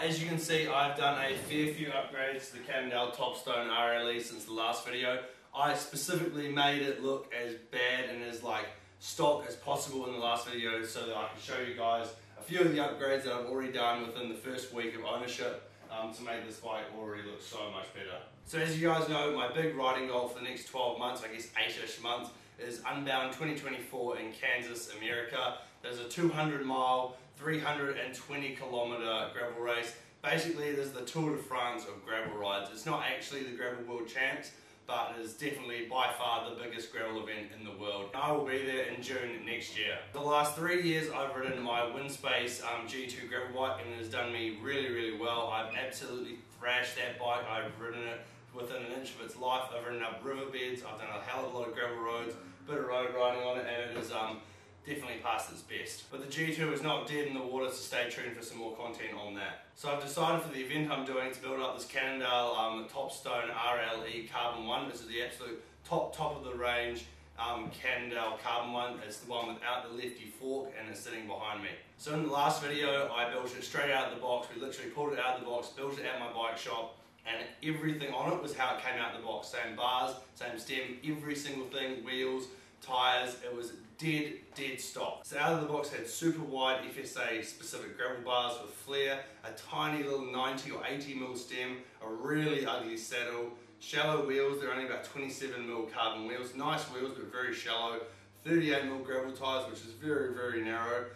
As you can see, I've done a fair few upgrades to the Cannondale Topstone RLE since the last video. I specifically made it look as bad and as stock as possible in the last video so that I can show you guys a few of the upgrades that I've already done within the first week of ownership to make this bike already look so much better. So as you guys know, my big riding goal for the next 12 months, I guess 8-ish months, is Unbound 2024 in Kansas, America. There's a 200-mile, 320-kilometer gravel race. Basically, it is the Tour de France of gravel rides. It's not actually the Gravel World Champs, but it is definitely by far the biggest gravel event in the world. I will be there in June next year. For the last 3 years, I've ridden my Windspace G2 gravel bike, and it has done me really, really well. I've absolutely thrashed that bike. I've ridden it within an inch of its life. I've ridden up riverbeds. I've done a hell of a lot of gravel roads, a bit of road riding on it, and it is definitely past its best. But the G2 is not dead in the water, so stay tuned for some more content on that. So I've decided for the event I'm doing to build up this Cannondale Topstone RLE Carbon 1. This is the absolute top of the range Cannondale Carbon 1. It's the one without the lefty fork, and it's sitting behind me. So in the last video, I built it straight out of the box. We literally pulled it out of the box, built it at my bike shop, and everything on it was how it came out of the box. Same bars, same stem, every single thing, wheels, tyres, it was dead stock. So out of the box had super wide FSA specific gravel bars with flare, a tiny little 90 or 80mm stem, a really ugly saddle, shallow wheels, they're only about 27mm carbon wheels, nice wheels but very shallow, 38mm gravel tyres which is very, very narrow,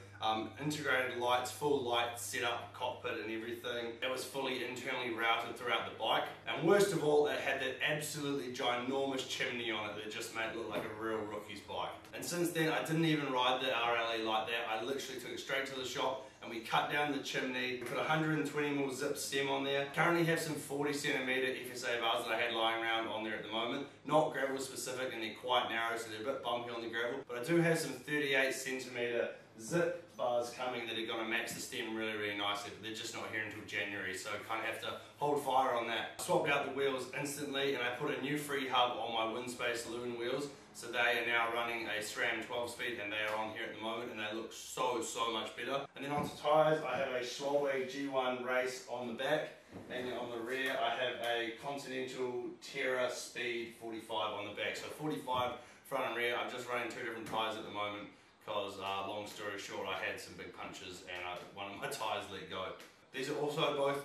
integrated lights, full light setup, cockpit and everything. It was fully internally routed throughout the bike, and worst of all, it had that absolutely ginormous chimney on it that just made it look like a real rookie's bike. And since then, I didn't even ride the RLE like that. I literally took it straight to the shop and we cut down the chimney, we put 120mm zip stem on there. Currently have some 40cm FSA bars that I had lying around on there at the moment. Not gravel specific, and they're quite narrow, so they're a bit bumpy on the gravel, but I do have some 38cm zip bars coming that are going to match the stem really, really nicely, but they're just not here until January, so I kind of have to hold fire on that. I swapped out the wheels instantly, and I put a new free hub on my Windspace Loon wheels, so they are now running a SRAM 12-speed, and they are on here at the moment, and they look so much better. And then onto tyres, I have a Schwalbe G1 Race on the back, and then on the rear I have a Continental Terra Speed 45 on the back. So 45 front and rear. I'm just running two different tyres at the moment, because long story short, I had some big punches and one of my tyres let go. These are also both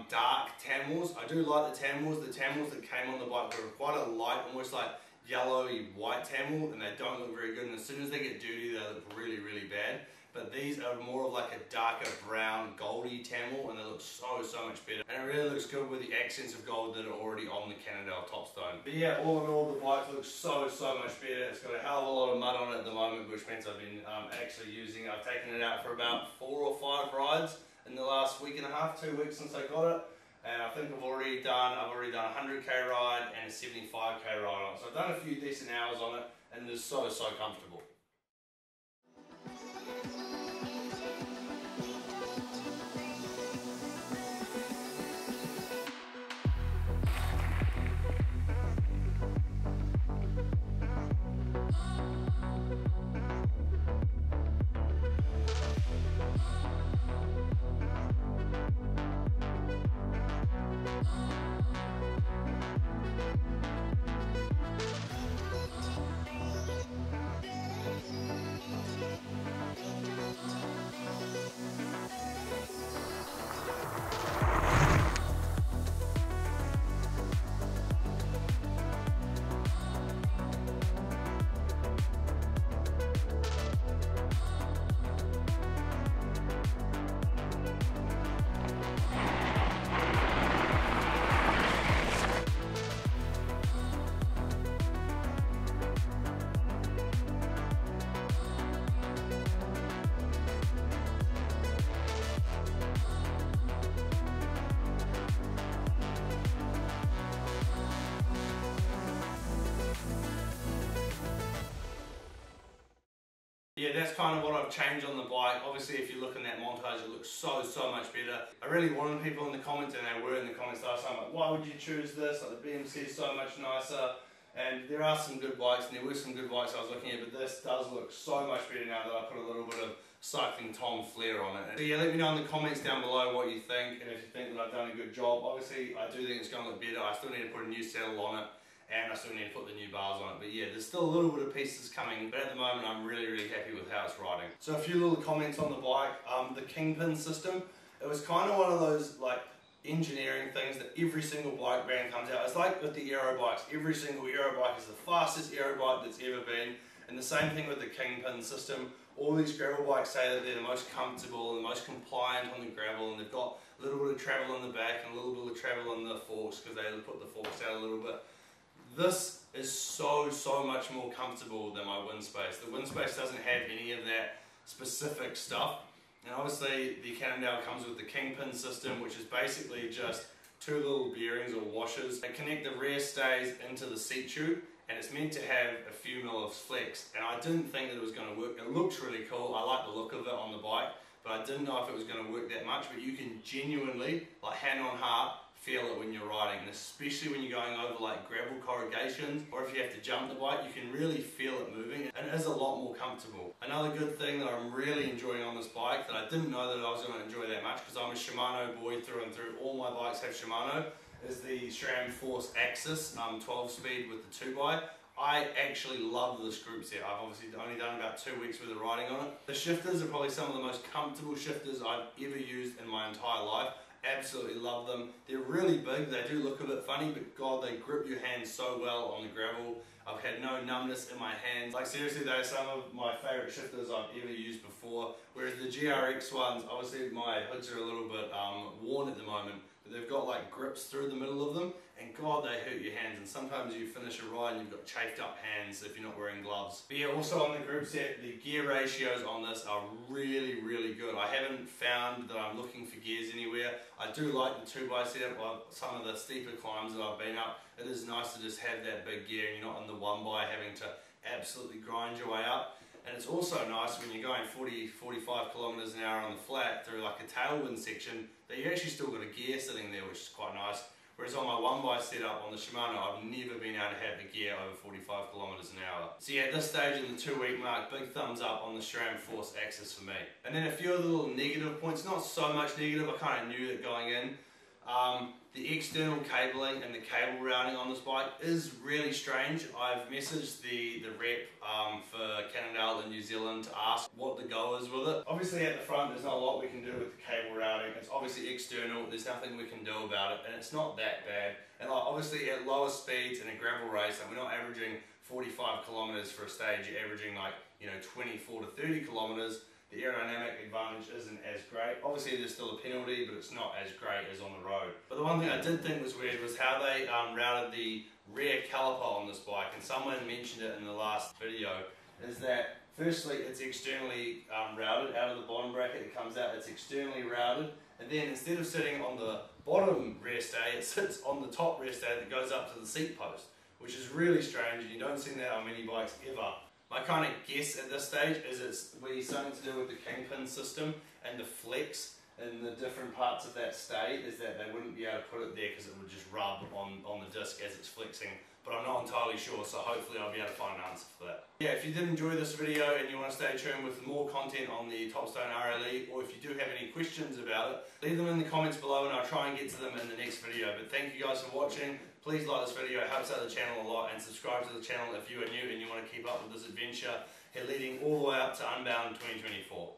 dark tan walls. I do like the tan walls. The tan walls that came on the bike were quite a light, almost like yellowy white tan wall, and they don't look very good, and as soon as they get dirty they look really, really bad. But these are more of like a darker brown goldy tan wall, and they look so much better, and it really looks good with the accents of gold that are already on the Cannondale Topstone. But yeah, all in all, the bike looks so much better. It's got a hell of a lot of mud on it at the moment, which means I've been actually using, I've taken it out for about 4 or 5 rides in the last week and a half, 2 weeks since I got it. And I think I've already done a 100k ride and a 75k ride on it. So I've done a few decent hours on it, and it's so comfortable. Yeah, that's kind of what I've changed on the bike. Obviously, if you look in that montage, it looks so much better. I really wanted people in the comments, and they were in the comments last time, like, why would you choose this? Like, the BMC is so much nicer. And there are some good bikes, and there were some good bikes I was looking at, but this does look so much better now that I put a little bit of Cycling Tom flair on it. So yeah, let me know in the comments down below what you think, and if you think that I've done a good job. Obviously, I do think it's going to look better. I still need to put a new saddle on it, and I still need to put the new bars on it. But yeah, there's still a little bit of pieces coming, but at the moment I'm really happy with how it's riding. So a few little comments on the bike. The kingpin system, it was kind of one of those like engineering things that every single bike brand comes out. It's like with the aero bikes. Every single aero bike is the fastest aero bike that's ever been, and the same thing with the kingpin system. All these gravel bikes say that they're the most comfortable and the most compliant on the gravel, and they've got a little bit of travel in the back and a little bit of travel in the forks because they put the forks out a little bit. This is so much more comfortable than my wind space. The wind space doesn't have any of that specific stuff. And obviously the Cannondale comes with the kingpin system, which is basically just two little bearings or washers that connect the rear stays into the seat tube, and it's meant to have a few mil of flex. And I didn't think that it was going to work. It looks really cool. I like the look of it on the bike, but I didn't know if it was going to work that much. But you can genuinely, like hand on heart, feel it when you're riding, and especially when you're going over like gravel corrugations, or if you have to jump the bike, you can really feel it moving, and it is a lot more comfortable. Another good thing that I'm really enjoying on this bike that I didn't know that I was going to enjoy that much, because I'm a Shimano boy through and through, all my bikes have Shimano, is the SRAM Force Axis 12 speed with the 2x. I actually love this group set. I've obviously only done about 2 weeks worth of riding on it. The shifters are probably some of the most comfortable shifters I've ever used in my entire life. Absolutely love them. They're really big, they do look a bit funny, but God, they grip your hands so well on the gravel. I've had no numbness in my hands. Like seriously, they're some of my favourite shifters I've ever used before. Whereas the GRX ones, obviously my hoods are a little bit worn at the moment, but they've got like grips through the middle of them, and God, they hurt your hands. And sometimes you finish a ride and you've got chafed up hands if you're not wearing gloves. But yeah, also on the group set, the gear ratios on this are really good. I haven't found that I'm looking for gears anywhere. I do like the 2x setup. Some of the steeper climbs that I've been up, it is nice to just have that big gear and you're not in the 1x having to absolutely grind your way up. And it's also nice when you're going 40-45 kilometers an hour on the flat through like a tailwind section, that you actually still got a gear sitting there, which is quite nice. Whereas on my 1x setup on the Shimano, I've never been able to have a gear over 45 kilometers an hour. So yeah, at this stage in the 2-week mark, big thumbs up on the SRAM Force Axis for me. And then a few other little negative points, not so much negative, I kind of knew that going in. The external cabling and the cable routing on this bike is really strange. I've messaged the rep for Cannondale in New Zealand to ask what the go is with it. Obviously at the front there's not a lot we can do with the cable routing. It's obviously external, there's nothing we can do about it, and it's not that bad. And like, obviously at lower speeds in a gravel race, like we're not averaging 45 kilometers for a stage, you're averaging like 24 to 30 kilometers. The aerodynamic advantage isn't as great. Obviously there's still a penalty, but it's not as great as on the road. But the one thing I did think was weird was how they routed the rear caliper on this bike, and someone mentioned it in the last video, is that firstly it's externally routed out of the bottom bracket, it comes out, it's externally routed, and then instead of sitting on the bottom rear stay, it sits on the top rear stay that goes up to the seat post, which is really strange, and you don't see that on many bikes ever. My kind of guess at this stage is it's something to do with the kingpin system and the flex in the different parts of that stay, is that they wouldn't be able to put it there because it would just rub on the disc as it's flexing. But I'm not entirely sure, so hopefully I'll be able to find an answer for that. Yeah, if you did enjoy this video and you want to stay tuned with more content on the Topstone RLE, or if you do have any questions about it, leave them in the comments below and I'll try and get to them in the next video. But thank you guys for watching. Please like this video, it helps out the channel a lot, and subscribe to the channel if you are new and you want to keep up with this adventure, leading all the way up to Unbound 2024.